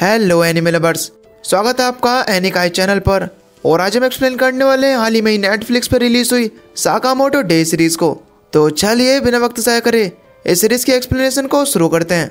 Hello anime lovers, स्वागत है आपका एनिकाई चैनल पर। और आज हम एक्सप्लेन करने वाले हैं हाल ही में नेटफ्लिक्स पर रिलीज हुई साकामोटो डेज सीरीज को। तो चलिए बिना वक्त ज़ाया करे इस सीरीज की एक्सप्लेनेशन को शुरू करते हैं।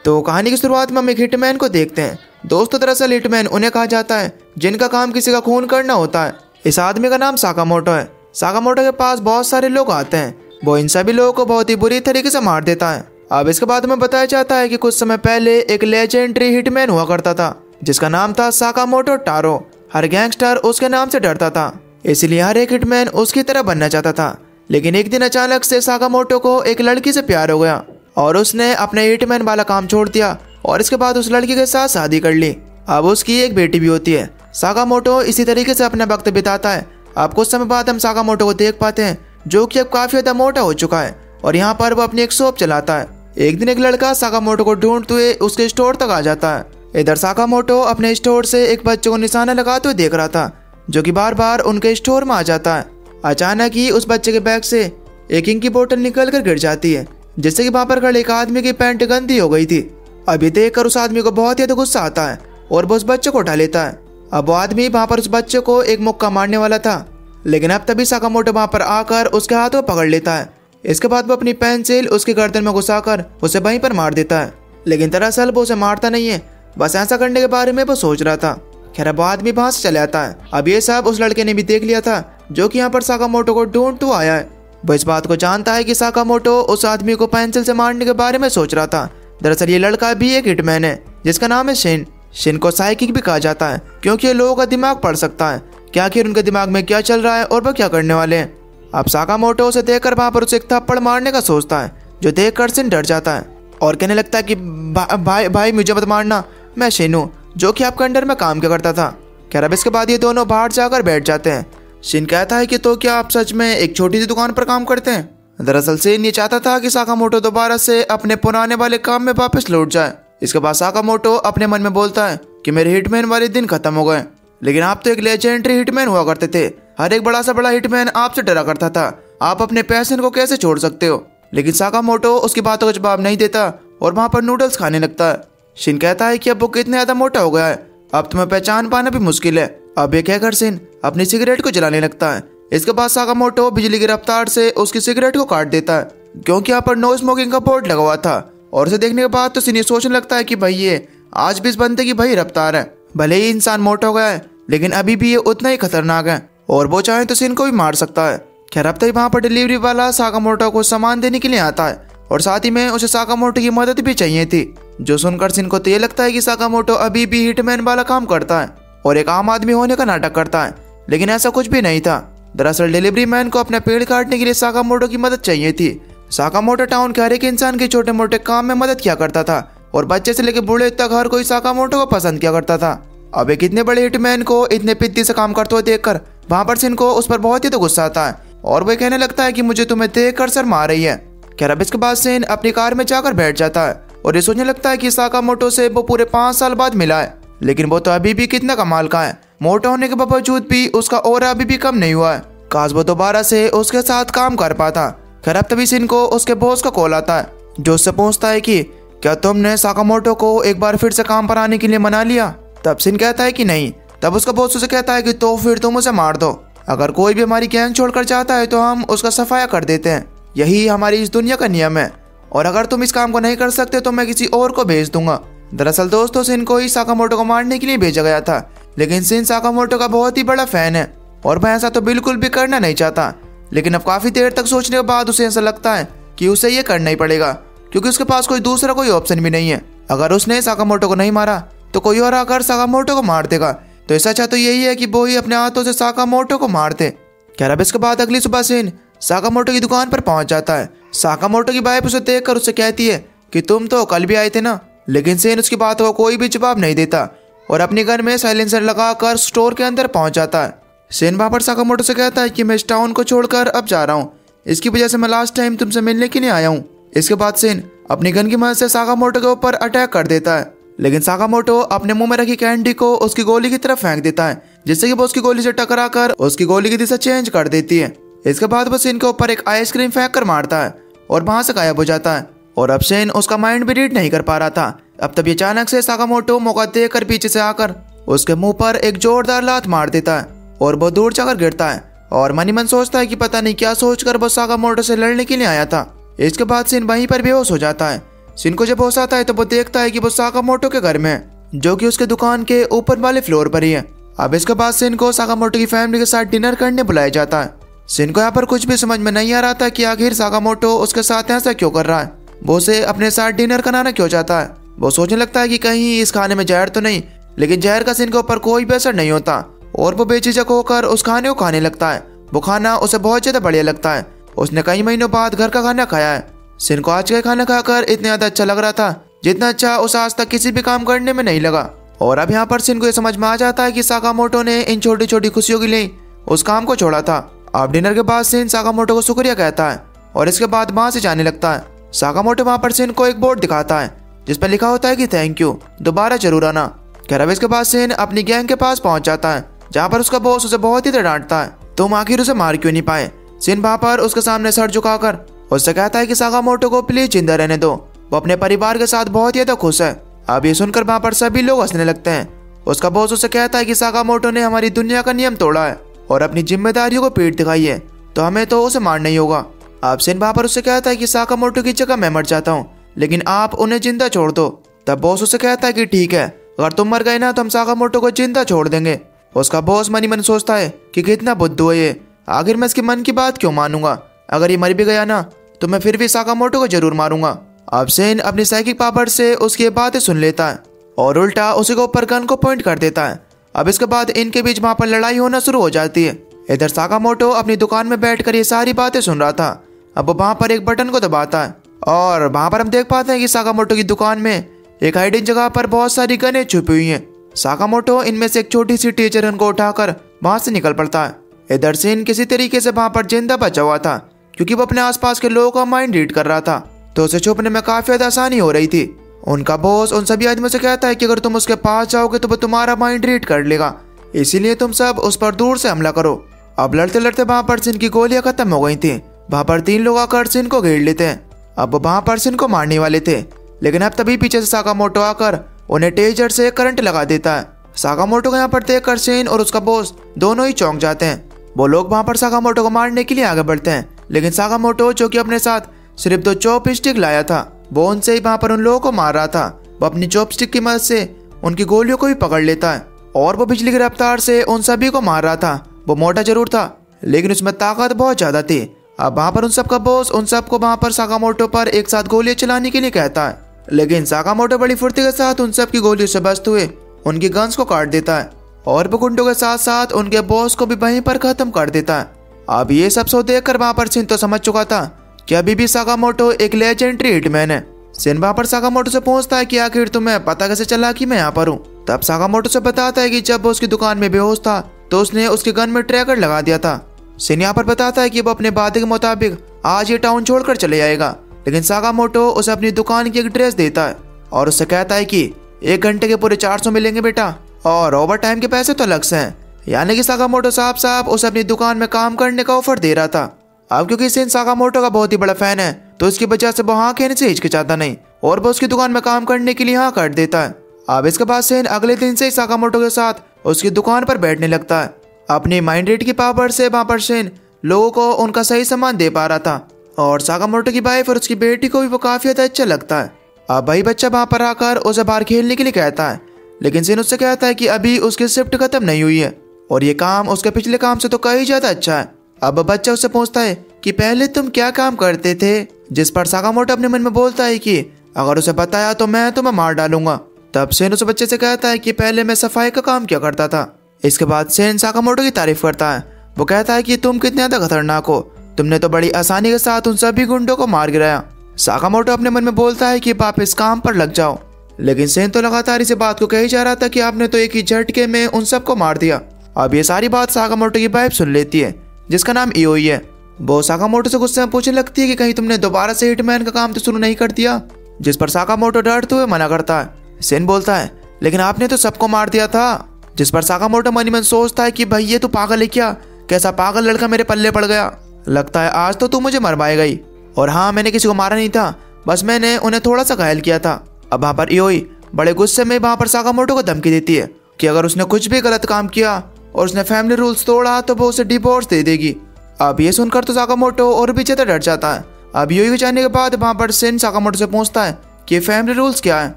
तो कहानी की शुरुआत में हम एक हिटमैन को देखते हैं। दोस्तों, दरअसल हिटमैन उन्हें कहा जाता है जिनका काम किसी का खून करना होता है। इस आदमी का नाम साकामोटो है। साकामोटो के पास बहुत सारे लोग आते हैं, वो इन सभी लोगों को बहुत ही बुरी तरीके से मार देता है। अब इसके बाद में बताया जाता है कि कुछ समय पहले एक लेजेंडरी हिटमैन हुआ करता था जिसका नाम था साकामोटो टारो। हर गैंगस्टर उसके नाम से डरता था, इसलिए हर एक हिटमैन उसकी तरह बनना चाहता था। लेकिन एक दिन अचानक से साकामोटो को एक लड़की से प्यार हो गया और उसने अपने हिटमैन वाला काम छोड़ दिया और इसके बाद उस लड़की के साथ शादी कर ली। अब उसकी एक बेटी भी होती है। साकामोटो इसी तरीके से अपना वक्त बिताता है। अब कुछ समय बाद हम साकामोटो को देख पाते हैं जो कि अब काफी ज्यादा मोटा हो चुका है और यहाँ पर वो अपनी एक शॉप चलाता है। एक दिन एक लड़का साकामोटो को ढूंढते हुए उसके स्टोर तक आ जाता है। इधर साकामोटो अपने स्टोर से एक बच्चे को निशाना लगाते हुए देख रहा था जो कि बार बार उनके स्टोर में आ जाता है। अचानक ही उस बच्चे के बैग से एक इंक की बोतल निकल कर गिर जाती है जिससे कि वहां पर खड़े एक आदमी की पैंट गंदी हो गई थी। अभी देखकर उस आदमी को बहुत ही ज्यादा गुस्सा आता है और वो उस बच्चे को उठा लेता है। अब वो आदमी वहां पर उस बच्चे को एक मुक्का मारने वाला था, लेकिन अब तभी साकामोटो वहां पर आकर उसके हाथ को पकड़ लेता है। इसके बाद वो अपनी पेंसिल उसकी गर्दन में घुसाकर उसे वहीं पर मार देता है। लेकिन दरअसल वो उसे मारता नहीं है, बस ऐसा करने के बारे में वो सोच रहा था। खैर वो आदमी वहां से चले आता है। अब ये सब उस लड़के ने भी देख लिया था जो कि यहाँ पर साकामोटो को ढूंढते आया है। वो इस बात को जानता है कि साकामोटो उस आदमी को पेंसिल से मारने के बारे में सोच रहा था। दरअसल ये लड़का भी एक हिटमैन है जिसका नाम है शिन। शिन को साइकिक भी कहा जाता है क्योंकि ये लोगों का दिमाग पढ़ सकता है कि आखिर उनके दिमाग में क्या चल रहा है और वो क्या करने वाले हैं। अब साकामोटो उसे देखकर वहां पर उसे एक थप्पड़ मारने का सोचता है जो देखकर शिन डर जाता है और कहने लगता है कि भाई मुझे मत मारना, मैं शिन हूँ जो कि आपके अंडर में काम किया करता था। खैर अब इसके बाद ये दोनों बाहर जाकर बैठ जाते हैं। शिन कहता है कि तो क्या आप सच में एक छोटी सी दुकान पर काम करते हैं? दरअसल शिन ये चाहता था कि साकामोटो दोबारा से अपने पुराने वाले काम में वापस लौट जाए। इसके बाद साकामोटो अपने मन में बोलता है कि मेरे हिटमैन वाले दिन खत्म हो गए, लेकिन आप तो एक लेजेंडरी हिटमैन हुआ करते थे। हर एक बड़ा सा बड़ा हिटमैन आपसे डरा करता था, आप अपने पैशन को कैसे छोड़ सकते हो? लेकिन साकामोटो उसकी बातों का जवाब नहीं देता और वहां पर नूडल्स खाने लगता है। शिन कहता है कि अब वो कितने ज्यादा मोटा हो गया है, अब तुम्हें पहचान पाना भी मुश्किल है। अब ये कहकर शिन अपनी सिगरेट को जलाने लगता है। इसके बाद साकामोटो बिजली की रफ्तार से उसकी सिगरेट को काट देता है क्योंकि यहाँ पर नो स्मोकिंग का बोर्ड लगा हुआ था। और उसे देखने के बाद तो शिन ये सोचने लगता है कि भाई ये आज भी इस बंदे की भाई रफ्तार है। भले ही इंसान मोटा हो गया है लेकिन अभी भी ये उतना ही खतरनाक है और वो चाहे तो शिन को भी मार सकता है। खैर अब तक वहाँ पर डिलीवरी वाला साकामोटो को सामान देने के लिए आता है और साथ ही में उसे साकामोटो की मदद भी चाहिए थी, जो सुनकर शिन को तो ये लगता है कि साकामोटो अभी भी हिटमैन वाला काम करता है और एक आम आदमी होने का नाटक करता है। लेकिन ऐसा कुछ भी नहीं था। दरअसल डिलीवरी मैन को अपना पेड़ काटने के लिए साकामोटो की मदद चाहिए थी। साकामोटो टाउन के हर एक इंसान के छोटे मोटे काम में मदद किया करता था और बच्चे से लेकर बूढ़े तक हर कोई साकामोटो को पसंद किया करता था। अब एक इतने बड़े हिटमैन को इतने पिद्दी से काम करते हुए देखकर वहां पर शिन को उस पर बहुत ही तो गुस्सा आता है और वो कहने लगता है कि मुझे तुम्हें देखकर शर्म आ रही है। खैर अब इसके बाद शिन अपनी कार में जाकर बैठ जाता है और ये सोचने लगता है कि साकामोटो से वो पूरे 5 साल बाद मिला है, लेकिन वो तो अभी भी कितना कमाल का है। मोटा होने के बावजूद भी उसका ऑरा अभी भी कम नहीं हुआ है। काश वो दोबारा से उसके साथ काम कर पाता। खैर अब तभी शिन को उसके बॉस का कॉल आता है जो उससे पूछता है कि क्या तुमने साकामोटो को एक बार फिर से काम पर आने के लिए मना लिया? तब शिन कहता है कि नहीं। तब उसका बॉस उसे कहता है कि तो फिर तुम उसे मार दो। अगर कोई भी हमारी गैंग छोड़कर जाता है तो हम उसका सफाया कर देते हैं, यही हमारी इस दुनिया का नियम है। और अगर तुम इस काम को नहीं कर सकते तो मैं किसी और को भेज दूंगा। दरअसल दोस्तों शिन को ही साकामोटो को मारने के लिए भेजा गया था, लेकिन शिन साकामोटो का बहुत ही बड़ा फैन है और वह ऐसा तो बिल्कुल भी करना नहीं चाहता। लेकिन अब काफी देर तक सोचने के बाद उसे ऐसा लगता है कि उसे ये करना ही पड़ेगा क्योंकि उसके पास कोई दूसरा कोई ऑप्शन भी नहीं है। अगर उसने साकामोटो को नहीं मारा तो कोई और आकर साकामोटो को मार देगा, तो ऐसा अच्छा तो यही है कि वो ही अपने हाथों से साकामोटो को मार दे। खैर अब इसके बाद अगली सुबह शिन साकामोटो की दुकान पर पहुंच जाता है। साकामोटो की वाइफ उसे देखकर उससे कहती है कि तुम तो कल भी आए थे ना, लेकिन शिन उसकी बातों को कोई भी जवाब नहीं देता और अपनी गन में साइलेंसर लगाकर स्टोर के अंदर पहुंच जाता है। शिन वहां पर साकामोटो से कहता है कि मैं इस टाउन को छोड़कर अब जा रहा हूँ, इसकी वजह से मैं लास्ट टाइम तुमसे मिलने के लिए आया हूँ। इसके बाद शिन अपनी गन की मदद से साकामोटो के ऊपर अटैक कर देता है, लेकिन साकामोटो अपने मुंह में रखी कैंडी को उसकी गोली की तरफ फेंक देता है जिससे कि वो उसकी गोली से टकराकर उसकी गोली की दिशा चेंज कर देती है। इसके बाद वो शिन के ऊपर एक आइसक्रीम फेंक कर मारता है और वहां से गायब हो जाता है। और अब शिन उसका माइंड भी रीड नहीं कर पा रहा था, अब तभी अचानक से साकामोटो मौका देकर पीछे से आकर उसके मुंह पर एक जोरदार लात मार देता है और बहुत दूर जाकर गिरता है और मन ही मन सोचता है कि पता नहीं क्या सोचकर वो साकामोटो से लड़ने के लिए आया था। इसके बाद सिन वहीं पर बेहोश हो जाता है। सिन को जब होश आता है तो वो देखता है कि वो साकामोटो के घर में है, जो कि उसके दुकान के ऊपर वाले फ्लोर पर ही है। अब इसके बाद सिन को साकामोटो की फैमिली के साथ डिनर करने बुलाया जाता है। सिन को यहाँ पर कुछ भी समझ में नहीं आ रहा था कि आखिर साकामोटो उसके साथ ऐसा क्यों कर रहा है, वो उसे अपने साथ डिनर कराना क्यों चाहता है। वो सोचने लगता है कि कहीं इस खाने में जहर तो नहीं, लेकिन जहर का सिन के ऊपर कोई भी असर नहीं होता और वो बेझिझक होकर उस खाने को खाने लगता है। वो खाना उसे बहुत ज्यादा बढ़िया लगता है। उसने कई महीनों बाद घर का खाना खाया है। सिन को आज का खाना खाकर इतना ज्यादा अच्छा लग रहा था जितना अच्छा उसे आज तक किसी भी काम करने में नहीं लगा। और अब यहाँ पर सिन को ये समझ में आ जाता है कि साकामोटो ने इन छोटी छोटी खुशियों के लिए उस काम को छोड़ा था। अब डिनर के बाद सिन साकामोटो को शुक्रिया कहता है और इसके बाद वहां से जाने लगता है। साकामोटो वहां पर सिन को एक बोर्ड दिखाता है जिस पर लिखा होता है कि थैंक यू, दोबारा जरूर आना। खैर अब इसके बाद सिन अपनी गैंग के पास पहुंच जाता है जहाँ पर उसका बॉस उसे बहुत ही डांटता है, तुम आखिर उसे मार क्यों नहीं पाए। सिन वहां पर उसके सामने सर झुकाकर उससे कहता है कि साकामोटो को प्लीज जिंदा रहने दो, वो अपने परिवार के साथ बहुत ही ज्यादा खुश है। अब ये सुनकर वहां पर सभी लोग हंसने लगते हैं। उसका बॉस उसे कहता है कि साकामोटो ने हमारी दुनिया का नियम तोड़ा है और अपनी जिम्मेदारियों को पीठ दिखाई है, तो हमें तो उसे मारना ही होगा। अब सिन वहां पर उससे कहता है कि साकामोटो की जगह मैं मर जाता हूँ, लेकिन आप उन्हें जिंदा छोड़ दो। तब बॉस उसे कहता है कि ठीक है, अगर तुम मर गए ना तो हम साकामोटो को जिंदा छोड़ देंगे। उसका बॉस मन ही मन सोचता है कि कितना बुद्धू है ये, आखिर मैं इसके मन की बात क्यों मानूंगा, अगर ये मर भी गया ना तो मैं फिर भी साकामोटो को जरूर मारूंगा। अब सिन अपनी साइकिक पावर से उसकी बातें सुन लेता है और उल्टा उसी के ऊपर गन को पॉइंट कर देता है। अब इसके बाद इनके बीच वहां पर लड़ाई होना शुरू हो जाती है। इधर साकामोटो अपनी दुकान में बैठकर ये सारी बातें सुन रहा था। अब वो वहां पर एक बटन को दबाता है और वहां पर हम देख पाते हैं कि साकामोटो की दुकान में एक हाइडिंग जगह पर बहुत सारी गनें छुपी हुई हैं। साकामोटो इनमें से एक छोटी सी टीचर गन को उठाकर वहां से निकल पड़ता है। इधर सिन किसी तरीके से वहां पर जिंदा बचा हुआ था क्योंकि वो अपने आसपास के लोगों का माइंड रीड कर रहा था, तो उसे छुपने में काफी ज्यादा आसानी हो रही थी। उनका बॉस उन सभी आदमियों से कहता है कि अगर तुम उसके पास जाओगे तो वो तुम्हारा माइंड रीड कर लेगा, इसीलिए तुम सब उस पर दूर से हमला करो। अब लड़ते लड़ते वहां पर सिन की गोलियां खत्म हो गई थी। वहां पर 3 लोग आकर सिन को घेर लेते हैं। अब वहां पर सिन को मारने वाले थे, लेकिन अब तभी पीछे से साकामोटो आकर उन्हें टेजर से करंट लगा देता है। साकामोटो को यहाँ पर देखकर सिन और उसका बॉस दोनों ही चौंक जाते हैं। वो लोग वहां पर साकामोटो को मारने के लिए आगे बढ़ते हैं, लेकिन साकामोटो जो कि अपने साथ सिर्फ 2 चॉपस्टिक लाया था, वो उनसे ही वहां पर उन लोगों को मार रहा था। वो अपनी चॉपस्टिक की मदद से उनकी गोलियों को भी पकड़ लेता है और वो बिजली की रफ्तार से उन सभी को मार रहा था। वो मोटा जरूर था, लेकिन उसमें ताकत बहुत ज्यादा थी। अब वहां पर उन सबका बॉस उन सबको वहां पर साकामोटो पर एक साथ गोलियां चलाने के लिए कहता है, लेकिन साकामोटो बड़ी फुर्ती के साथ उन सब की गोलियों से बचते हुए उनकी गन्स को काट देता है और वो गुंडों के साथ साथ उनके बॉस को भी वहीं पर खत्म कर देता है। अब ये सब सो देखकर वहां पर सिन तो समझ चुका था कि अभी भी साकामोटो एक लेजेंडरी हिटमैन है। सिन वहां पर साकामोटो से पूछता है कि आखिर तुम्हें पता कैसे चला कि मैं यहाँ पर हूँ। तब साकामोटो से बताता है कि जब वो उसकी दुकान में बेहोश था तो उसने उसकी गन में ट्रैकर लगा दिया था। सिन यहाँ पर बताता है कि वो अपने वादे के मुताबिक आज ये टाउन छोड़कर चले जाएगा, लेकिन साकामोटो उसे अपनी दुकान की एक ड्रेस देता है और उससे कहता है कि 1 घंटे के पूरे 400 मिलेंगे बेटा, और ओवर टाइम के पैसे तो अलग से हैं। यानी कि साकामोटो साफ उसे अपनी दुकान में काम करने का ऑफर दे रहा था। अब क्योंकि सिन साकामोटो का बहुत ही बड़ा फैन है तो इसकी वजह से वो हाँ कहने से हिचकिचाता नहीं और वो उसकी दुकान में काम करने के लिए हाँ कर देता है। अब इसके बाद सिन अगले दिन से ही साकामोटो के साथ उसकी दुकान पर बैठने लगता है। अपनी माइंड रीड की पावर से वहां पर सिन लोगों को उनका सही सामान दे पा रहा था और साकामोटो की वाइफ और उसकी बेटी को भी वो काफी ज्यादा अच्छा लगता है। अब भाई बच्चा वहां पर आकर उसे बाहर खेलने के लिए कहता है, लेकिन सिन उससे कहता है कि अभी उसकी शिफ्ट खत्म नहीं हुई है और ये काम उसके पिछले काम से तो कहीं ज्यादा अच्छा है। अब बच्चा उससे पूछता है कि पहले तुम क्या काम करते थे, जिस पर साकामोटो अपने मन में बोलता है कि अगर उसे बताया तो मैं तुम्हें मार डालूंगा। तब सिन उस बच्चे से कहता है कि पहले मैं सफाई का काम किया करता था। इसके बाद सिन साकामोटो की तारीफ करता है। वो कहता है कि तुम कितने ज्यादा खतरनाक हो, तुमने तो बड़ी आसानी के साथ उन सभी गुंडों को मार गिराया। साकामोटो अपने मन में बोलता है कि वापस काम पर लग जाओ, लेकिन सिन तो लगातार इसी बात को कही जा रहा था कि आपने तो एक ही झटके में उन सबको मार दिया। अब ये सारी बात साकामोटो की वाइफ सुन लेती है जिसका नाम इओई है। वो साकामोटो से गुस्से में पूछने लगती है कि कहीं तुमने दोबारा से हिटमैन का काम तो शुरू नहीं कर दिया, जिस पर साकामोटो डरते हुए मना करता है। सिन बोलता है लेकिन आपने तो सबको मार दिया था, जिस पर साकामोटो मन ही मन सोचता है कि भाई ये तो पागल है क्या, कैसा पागल लड़का मेरे पल्ले पड़ गया, लगता है आज तो तू मुझे मरवाएगा ही। और हाँ, मैंने किसी को मारा नहीं था, बस मैंने उन्हें थोड़ा सा घायल किया था। अब वहाँ पर इयोई बड़े गुस्से में वहाँ पर साकामोटो को धमकी देती है कि अगर उसने कुछ भी गलत काम किया और उसने फैमिली रूल्स तोड़ा तो वो उसे डिवोर्स दे देगी। अब ये सुनकर तो साकामोटो और भी ज्यादा डर जाता है। अब इयोई को जाने के बाद वहाँ पर शिन साकामोटो से पूछता है कि फैमिली रूल्स क्या है,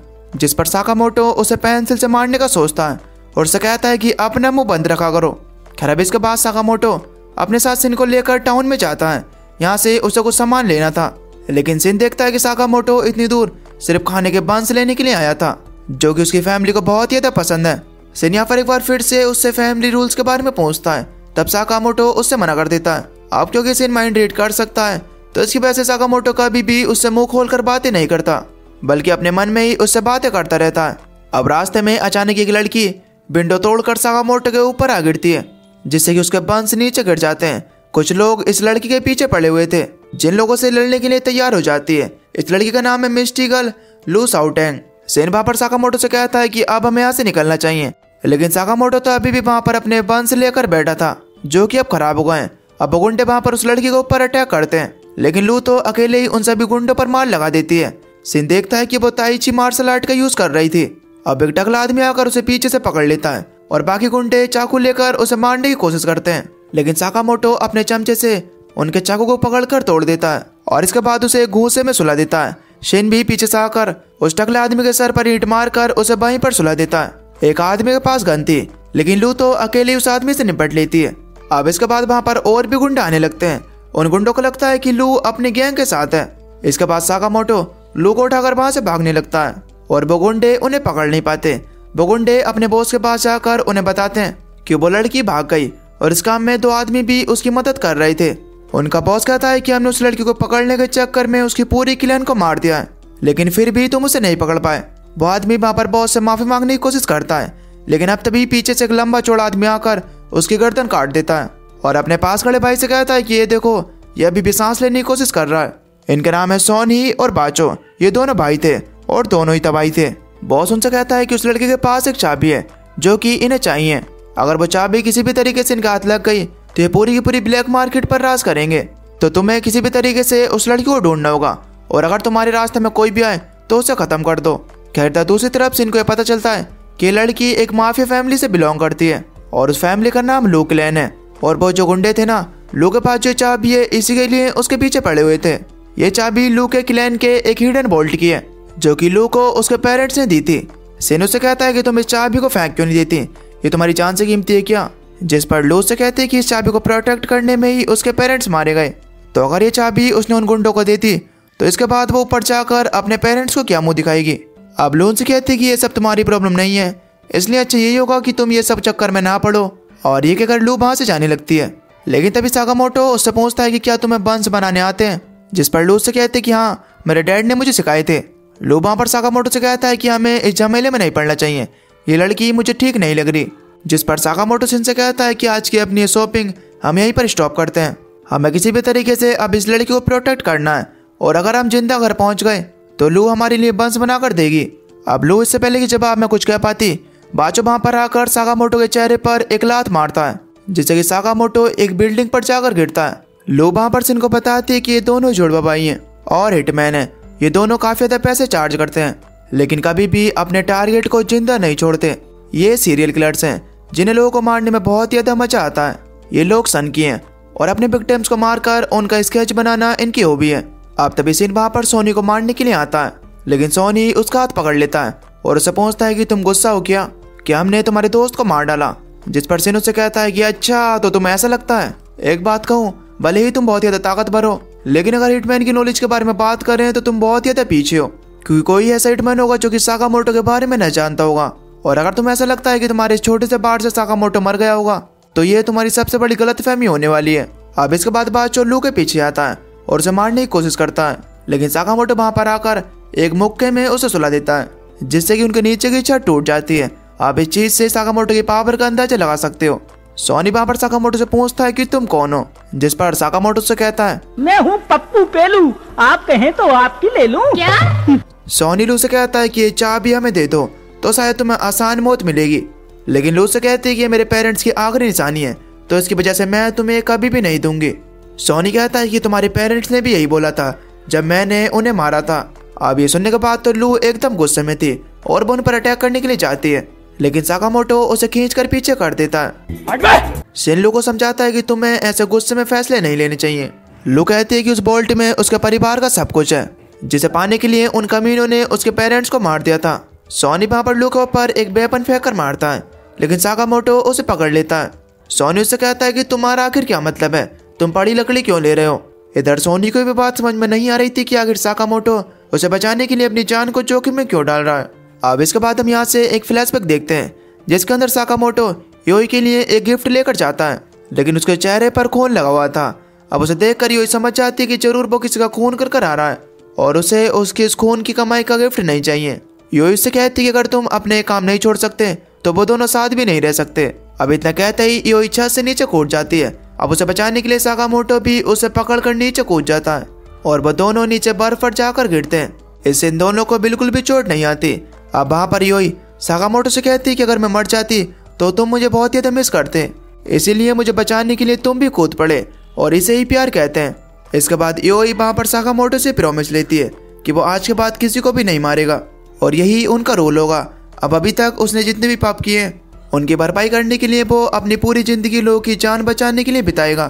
जिस पर साकामोटो उसे पेंसिल से मारने का सोचता है और उसे कहता है कि अपना मुंह बंद रखा करो। खैर अब इसके बाद साकामोटो अपने साथ शिन को लेकर टाउन में जाता है। यहाँ से उसे कुछ सामान लेना था, लेकिन शिन देखता है कि साकामोटो इतनी दूर सिर्फ खाने के बंस लेने के लिए आया था, जो कि उसकी फैमिली को बहुत ज्यादा पसंद है। शिन यहाँ पर एक बार फिर से उससे फैमिली रूल्स के बारे में पूछता है, तब साकामोटो उससे मना कर देता है। अब क्योंकि शिन माइंड रीड कर सकता है तो इसकी वजह से साकामोटो कभी भी उससे मुंह खोलकर बातें नहीं करता, बल्कि अपने मन में ही उससे बातें करता रहता है। अब रास्ते में अचानक एक लड़की विंडो तोड़कर साकामोटो के ऊपर आ गिरती है, जिससे कि उसके बंस नीचे गिर जाते हैं। कुछ लोग इस लड़की के पीछे पड़े हुए थे, जिन लोगों से लड़ने के लिए तैयार हो जाती है। इस लड़की का नाम है मिस्टी गर्ल लू साउटेंग। शिन वहाँ पर साकामोटो से कहता है कि अब हमें यहाँ से निकलना चाहिए, लेकिन साकामोटो तो अभी भी वहाँ पर अपने बंस लेकर बैठा था, जो कि अब खराब हो गए हैं। अब गुंडे वहाँ पर उस लड़की के ऊपर अटैक करते हैं, लेकिन लू तो अकेले ही उन सभी गुंडों पर मार लगा देती है। शिन देखता है कि वो ताइची मार्शल आर्ट का यूज कर रही थी। अब एक टकला आदमी आकर उसे पीछे से पकड़ लेता है और बाकी गुंडे चाकू लेकर उसे मारने की कोशिश करते हैं, लेकिन साकामोटो अपने चमचे से उनके चाकू को पकड़कर तोड़ देता है और इसके बाद उसे घूंसे में सुला देता है। शिन भी पीछे से आकर उस टकले आदमी के सर पर ईंट मारकर उसे वहीं पर सुला देता है। एक आदमी के पास गन थी, लेकिन लू तो अकेले उस आदमी से निपट लेती है। अब इसके बाद वहाँ पर और भी गुंडे आने लगते हैं। उन गुंडों को लगता है कि लू अपने गैंग के साथ है। इसके बाद साकामोटो लू को उठाकर वहां से भागने लगता है और वो गुंडे उन्हें पकड़ नहीं पाते। वो गुंडे अपने बॉस के पास जाकर उन्हें बताते हैं कि वो लड़की भाग गई और इस काम में 2 आदमी भी उसकी मदद कर रहे थे। उनका बॉस कहता है कि हमने उस लड़की को पकड़ने के चक्कर में उसकी पूरी क्लैन को मार दिया है, लेकिन फिर भी तुम उसे नहीं पकड़ पाए। वो आदमी वहां पर बॉस से माफी मांगने की कोशिश करता है, लेकिन अब तभी पीछे से एक लंबा चौड़ा आदमी आकर उसकी गर्दन काट देता है और अपने पास खड़े भाई से कहता है कि ये देखो, ये अभी भी सांस लेने की कोशिश कर रहा है। इनके नाम है सोनी और बाचो। ये दोनों भाई थे और दोनों ही तबाही थे। बॉस उनसे कहता है कि उस लड़के के पास एक चाबी है जो कि इन्हें चाहिए। अगर वो चाबी किसी भी तरीके से इनके हाथ लग गई तो ये पूरी की पूरी ब्लैक मार्केट पर राज करेंगे। तो तुम्हें किसी भी तरीके से उस लड़की को ढूंढना होगा और अगर तुम्हारे रास्ते में कोई भी आए तो उसे खत्म कर दो। खैर दूसरी तरफ से इनको यह पता चलता है कि लड़की एक माफिया फैमिली से बिलोंग करती है और उस फैमिली का नाम लू क्लैन है। और वो जो गुंडे थे ना, लू के पास जो चाबी है इसी के लिए उसके पीछे पड़े हुए थे। ये चाबी लू के क्लैन के एक हिडन बोल्ट की है, जो कि लू को उसके पेरेंट्स ने दी थी। शिन उससे कहता है कि तुम इस चाबी को फेंक क्यों नहीं देती, ये तुम्हारी जान से कीमती है क्या? जिस पर लू से कहते हैं कि इस चाबी को प्रोटेक्ट करने में ही उसके पेरेंट्स मारे गए। तो अगर ये चाबी उसने उन गुंडों को देती तो इसके बाद वो ऊपर जाकर अपने पेरेंट्स को क्या मुंह दिखाएगी। अब लू से कहती है कि ये सब तुम्हारी प्रॉब्लम नहीं है, इसलिए अच्छा यही होगा कि तुम ये सब चक्कर में ना पड़ो। और ये कहकर लू वहां से जाने लगती है, लेकिन तभी साकामोटो उससे पूछता है कि क्या तुम्हें बंस बनाने आते हैं? जिस पर लू से कहते हैं कि हाँ, मेरे डैड ने मुझे सिखाए थे। लू वहां पर साकामोटो से कहता है कि हमें इस झमेले में नहीं पड़ना चाहिए, ये लड़की मुझे ठीक नहीं लग रही। जिस पर साकामोटो शिन से कहता है कि आज की अपनी शॉपिंग हम यहीं पर स्टॉप करते हैं, हमें किसी भी तरीके से अब इस लड़की को प्रोटेक्ट करना है और अगर हम जिंदा घर पहुंच गए तो लू हमारे लिए बंस बनाकर देगी। अब लू इससे पहले कि जवाब में कुछ कह पाती, बाचो वहां पर आकर साकामोटो के चेहरे पर एक लात मारता है, जिससे कि साकामोटो एक बिल्डिंग पर जाकर गिरता है। लू वहां पर शिन को बताती है कि ये दोनों जुड़वा भाई हैं और हिटमैन है। ये दोनों काफी ज्यादा पैसे चार्ज करते हैं, लेकिन कभी भी अपने टारगेट को जिंदा नहीं छोड़ते। ये सीरियल किलर्स हैं जिन्हें लोगों को मारने में बहुत ज्यादा मजा आता है। ये लोग सनकी हैं और अपने विक्टिम्स को मारकर उनका स्केच बनाना इनकी हॉबी है। अब तभी शिन वहां पर सोनी को मारने के लिए आता है, लेकिन सोनी उसका हाथ पकड़ लेता है और उससे पूछता है कि तुम गुस्सा हो क्या कि हमने तुम्हारे दोस्त को मार डाला। जिस पर शिन उससे कहता है कि अच्छा तो तुम्हें ऐसा लगता है। एक बात कहूँ, भले ही तुम बहुत ज्यादा ताकतवर हो, लेकिन अगर हिटमैन की नॉलेज के बारे में बात करें तो तुम बहुत ज्यादा पीछे हो, क्योंकि कोई ऐसा हिटमैन होगा जो कि साकामोटो के बारे में न जानता होगा। और अगर तुम्हें ऐसा लगता है कि तुम्हारे इस छोटे से बाढ़ से साकामोटो मर गया होगा तो ये तुम्हारी सबसे बड़ी गलतफहमी होने वाली है। अब इसके बाद बाचो लू के पीछे आता है और उसे मारने की कोशिश करता है, लेकिन साकामोटो वहां पर आकर एक मुक्के में उसे सुला देता है, जिससे कि उनके नीचे की छत टूट जाती है। आप इस चीज से साकामोटो की पावर का अंदाजा लगा सकते हो। सोनी वहां पर साकामोटो से पूछता है कि तुम कौन हो, जिस पर साकामोटो से कहता है मैं हूँ पप्पू पेलू, आप कहें तो आपकी ले लूं क्या? सोनी लू से कहता है कि ये चाबी हमें दे दो तो शायद तुम्हें आसान मौत मिलेगी, लेकिन लू से कहती है कि ये मेरे पेरेंट्स की आखिरी निशानी है, तो इसकी वजह से मैं तुम्हें कभी भी नहीं दूंगी। सोनी कहता है कि तुम्हारे पेरेंट्स ने भी यही बोला था जब मैंने उन्हें मारा था। अब ये सुनने के बाद तो लू एकदम गुस्से में थी और वो उन पर अटैक करने के लिए जाती है, लेकिन साकामोटो उसे खींचकर पीछे कर देता है। शिन लू को समझाता है कि तुम्हें ऐसे गुस्से में फैसले नहीं लेने चाहिए। लू कहती है कि उस बोल्ट में उसके परिवार का सब कुछ है, जिसे पाने के लिए उन कमीनों ने उसके पेरेंट्स को मार दिया था। सोनी वहां पर लू के ऊपर एक वेपन फेंक कर मारता है, लेकिन साकामोटो उसे पकड़ लेता है। सोनी उससे कहता है कि तुम्हारा आखिर क्या मतलब है, तुम बड़ी लकड़ी क्यों ले रहे हो। इधर सोनी को भी बात समझ में नहीं आ रही थी कि आखिर साकामोटो उसे बचाने के लिए अपनी जान को जोखिम में क्यों डाल रहा है। अब इसके बाद हम यहाँ से एक फ्लैशबैक देखते हैं, जिसके अंदर साकामोटो योई के लिए एक गिफ्ट लेकर जाता है, लेकिन उसके चेहरे पर खून लगा हुआ था। अब उसे देखकर योई समझ जाती है कि जरूर वो किसी का खून कर आ रहा है और उसे उसके इस खून की कमाई का गिफ्ट नहीं चाहिए। योई उससे कहती है कि अगर तुम अपने काम नहीं छोड़ सकते तो वो दोनों साथ भी नहीं रह सकते। अब इतना कहते ही योई छत से नीचे कूद जाती है। अब उसे बचाने के लिए साकामोटो भी उसे पकड़कर नीचे कूद जाता है और वो दोनों नीचे बर्फ पर जाकर गिरते हैं। इससे इन दोनों को बिल्कुल भी चोट नहीं आती। अब वहां पर योई साकामोटो से कहती है कि अगर मैं मर जाती तो तुम मुझे बहुत ज्यादा मिस करते, इसीलिए मुझे बचाने के लिए तुम भी कूद पड़े और इसे ही प्यार कहते हैं। इसके बाद योई वहां पर साकामोटो से प्रॉमिस लेती है कि वो आज के बाद किसी को भी नहीं मारेगा और यही उनका रोल होगा। अब अभी तक उसने जितने भी पाप किए उनकी भरपाई करने के लिए वो अपनी पूरी जिंदगी लोगों की जान बचाने के लिए बिताएगा।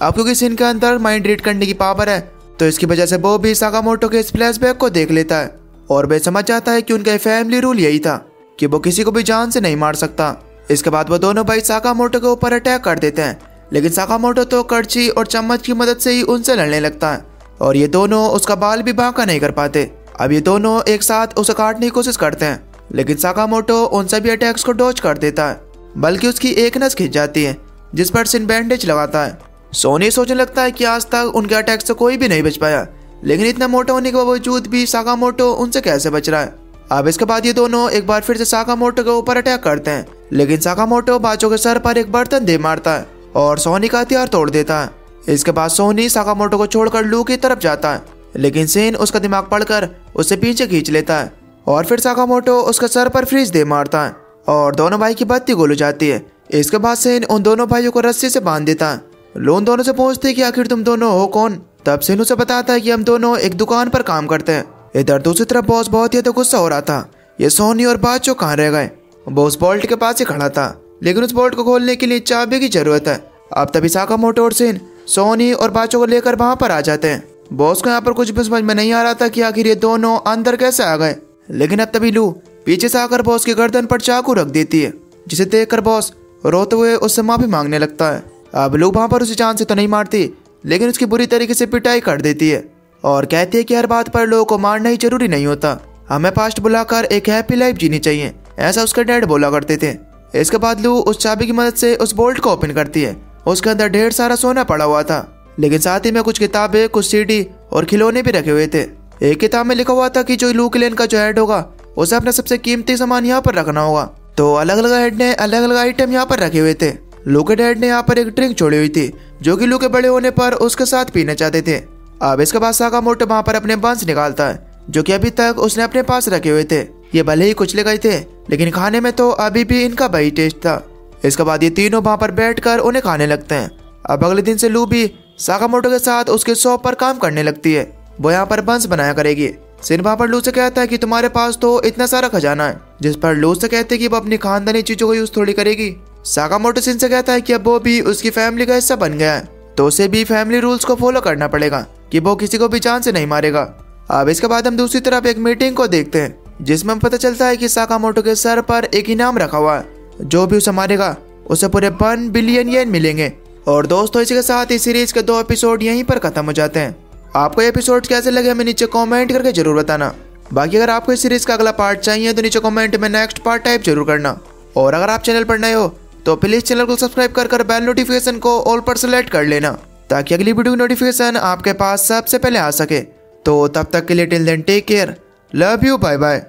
अब क्योंकि शिन के अंदर माइंड रीड करने की पावर है, तो इसकी वजह से वो भी साकामोटो के इस फ्लैशबैक को देख लेता है और वे समझ जाता है कि उनका फैमिली रूल यही था कि वो किसी को भी जान से नहीं मार सकता। इसके बाद वो दोनों भाई साकामोटो के ऊपर अटैक कर देते हैं, लेकिन साकामोटो तो कड़छी और चम्मच की मदद से ही उनसे लड़ने लगता है और ये दोनों उसका बाल भी बांका नहीं कर पाते। अब ये दोनों एक साथ उसे काटने की कोशिश करते हैं, लेकिन साकामोटो उन सभी अटैक्स को डॉज कर देता है, बल्कि उसकी एक नस खिंच जाती है जिस पर शिन बैंडेज लगाता है। सोनी सोचने लगता है कि आज तक उनके अटैक से कोई भी नहीं बच पाया, लेकिन इतना मोटा होने के बावजूद भी साकामोटो उनसे कैसे बच रहा है। अब इसके बाद ये दोनों एक बार फिर से साकामोटो के ऊपर अटैक करते हैं, लेकिन साकामोटो बाचो के सर पर एक बर्तन दे मारता है और सोनी का हथियार तोड़ देता है। इसके बाद सोनी साकामोटो को छोड़कर लू की तरफ जाता है, लेकिन शिन उसका दिमाग पढ़कर उसे पीछे खींच लेता है और फिर साकामोटो उसके सर पर फ्रीज दे मारता है और दोनों भाई की बत्ती गुल हो जाती है। इसके बाद शिन उन दोनों भाइयों को रस्सी से बांध देता है। लू उन दोनों से पूछते हैं कि आखिर तुम दोनों हो कौन। तब शिन उसे बताता है कि हम दोनों एक दुकान पर काम करते हैं। इधर दूसरी तरफ बॉस बहुत ही गुस्सा हो रहा था, ये सोनी और बाचो कहाँ रह गए। बॉस बोल्ट के पास ही खड़ा था, लेकिन उस बोल्ट को खोलने के लिए चाबी की जरूरत है। अब तभी साकामोटो और शिन सोनी और बाचो को लेकर वहां पर आ जाते हैं। बॉस को यहाँ पर कुछ भी समझ में नहीं आ रहा था कि आखिर ये दोनों अंदर कैसे आ गए, लेकिन अब तभी लू पीछे से आकर बॉस की गर्दन पर चाकू रख देती है, जिसे देखकर बॉस रोते हुए उससे माफी मांगने लगता है। अब लू वहां पर उसे जान से तो नहीं मारती, लेकिन उसकी बुरी तरीके से पिटाई कर देती है और कहती है कि हर बात पर लोगों को मारना ही जरूरी नहीं होता, हमें पास्ट बुलाकर एक हैप्पी लाइफ जीनी चाहिए, ऐसा उसके डैड बोला करते थे। इसके बाद लू उस चाबी की मदद से उस बोल्ट को ओपन करती है। उसके अंदर ढेर सारा सोना पड़ा हुआ था, लेकिन साथ ही में कुछ किताबें, कुछ सीडी और खिलौने भी रखे हुए थे। एक किताब में लिखा हुआ था कि जो लू क्लेन का जो हेड होगा उसे अपना सबसे कीमती सामान यहाँ पर रखना होगा। तो अलग अलग हेड ने अलग अलग आइटम यहाँ पर रखे हुए थे। लू के डैड ने यहाँ पर एक ड्रिंक छोड़ी हुई थी, जो कि लू के बड़े होने पर उसके साथ पीना चाहते थे। अब इसके बाद साकामोटो वहाँ पर अपने बंस निकालता है, जो कि अभी तक उसने अपने पास रखे हुए थे। ये भले ही कुचले गए थे, लेकिन खाने में तो अभी भी इनका वही टेस्ट था। इसके बाद ये तीनों वहाँ पर बैठकर उन्हें खाने लगते हैं। अब अगले दिन से लू भी साकामोटो के साथ उसके शॉप पर काम करने लगती है। वो यहाँ पर बंस बनाया करेगी। शिन वहाँ पर लू से कहता है कि तुम्हारे पास तो इतना सारा खजाना है, जिस पर लू से कहते हैं कि वो अपनी खानदानी चीजों को यूज थोड़ी करेगी। साकामोटो शिन से कहता है कि अब वो भी उसकी फैमिली का हिस्सा बन गया है, तो उसे भी फैमिली रूल्स को फॉलो करना पड़ेगा कि वो किसी को भी जान से नहीं मारेगा। अब इसके बाद हम दूसरी तरफ एक मीटिंग को देखते हैं, जिसमें पता चलता है कि साकामोटो के सर पर एक इनाम रखा हुआ है, जो भी उसे मारेगा उसे पूरे 1 बिलियन येन मिलेंगे। और दोस्तों, इसी के साथ इस सीरीज के 2 एपिसोड यहीं पर खत्म हो जाते हैं। आपको एपिसोड कैसे लगे हमें नीचे कमेंट करके जरूर बताना। बाकी अगर आपको इस सीरीज का अगला पार्ट चाहिए तो नीचे कमेंट में नेक्स्ट पार्ट टाइप जरूर करना। और अगर आप चैनल पर नए हो तो प्लीज चैनल को सब्सक्राइब कर बेल नोटिफिकेशन को ऑल पर सेलेक्ट कर लेना, ताकि अगली वीडियो की नोटिफिकेशन आपके पास सबसे पहले आ सके। तो तब तक के लिए till then take care, love you, bye bye.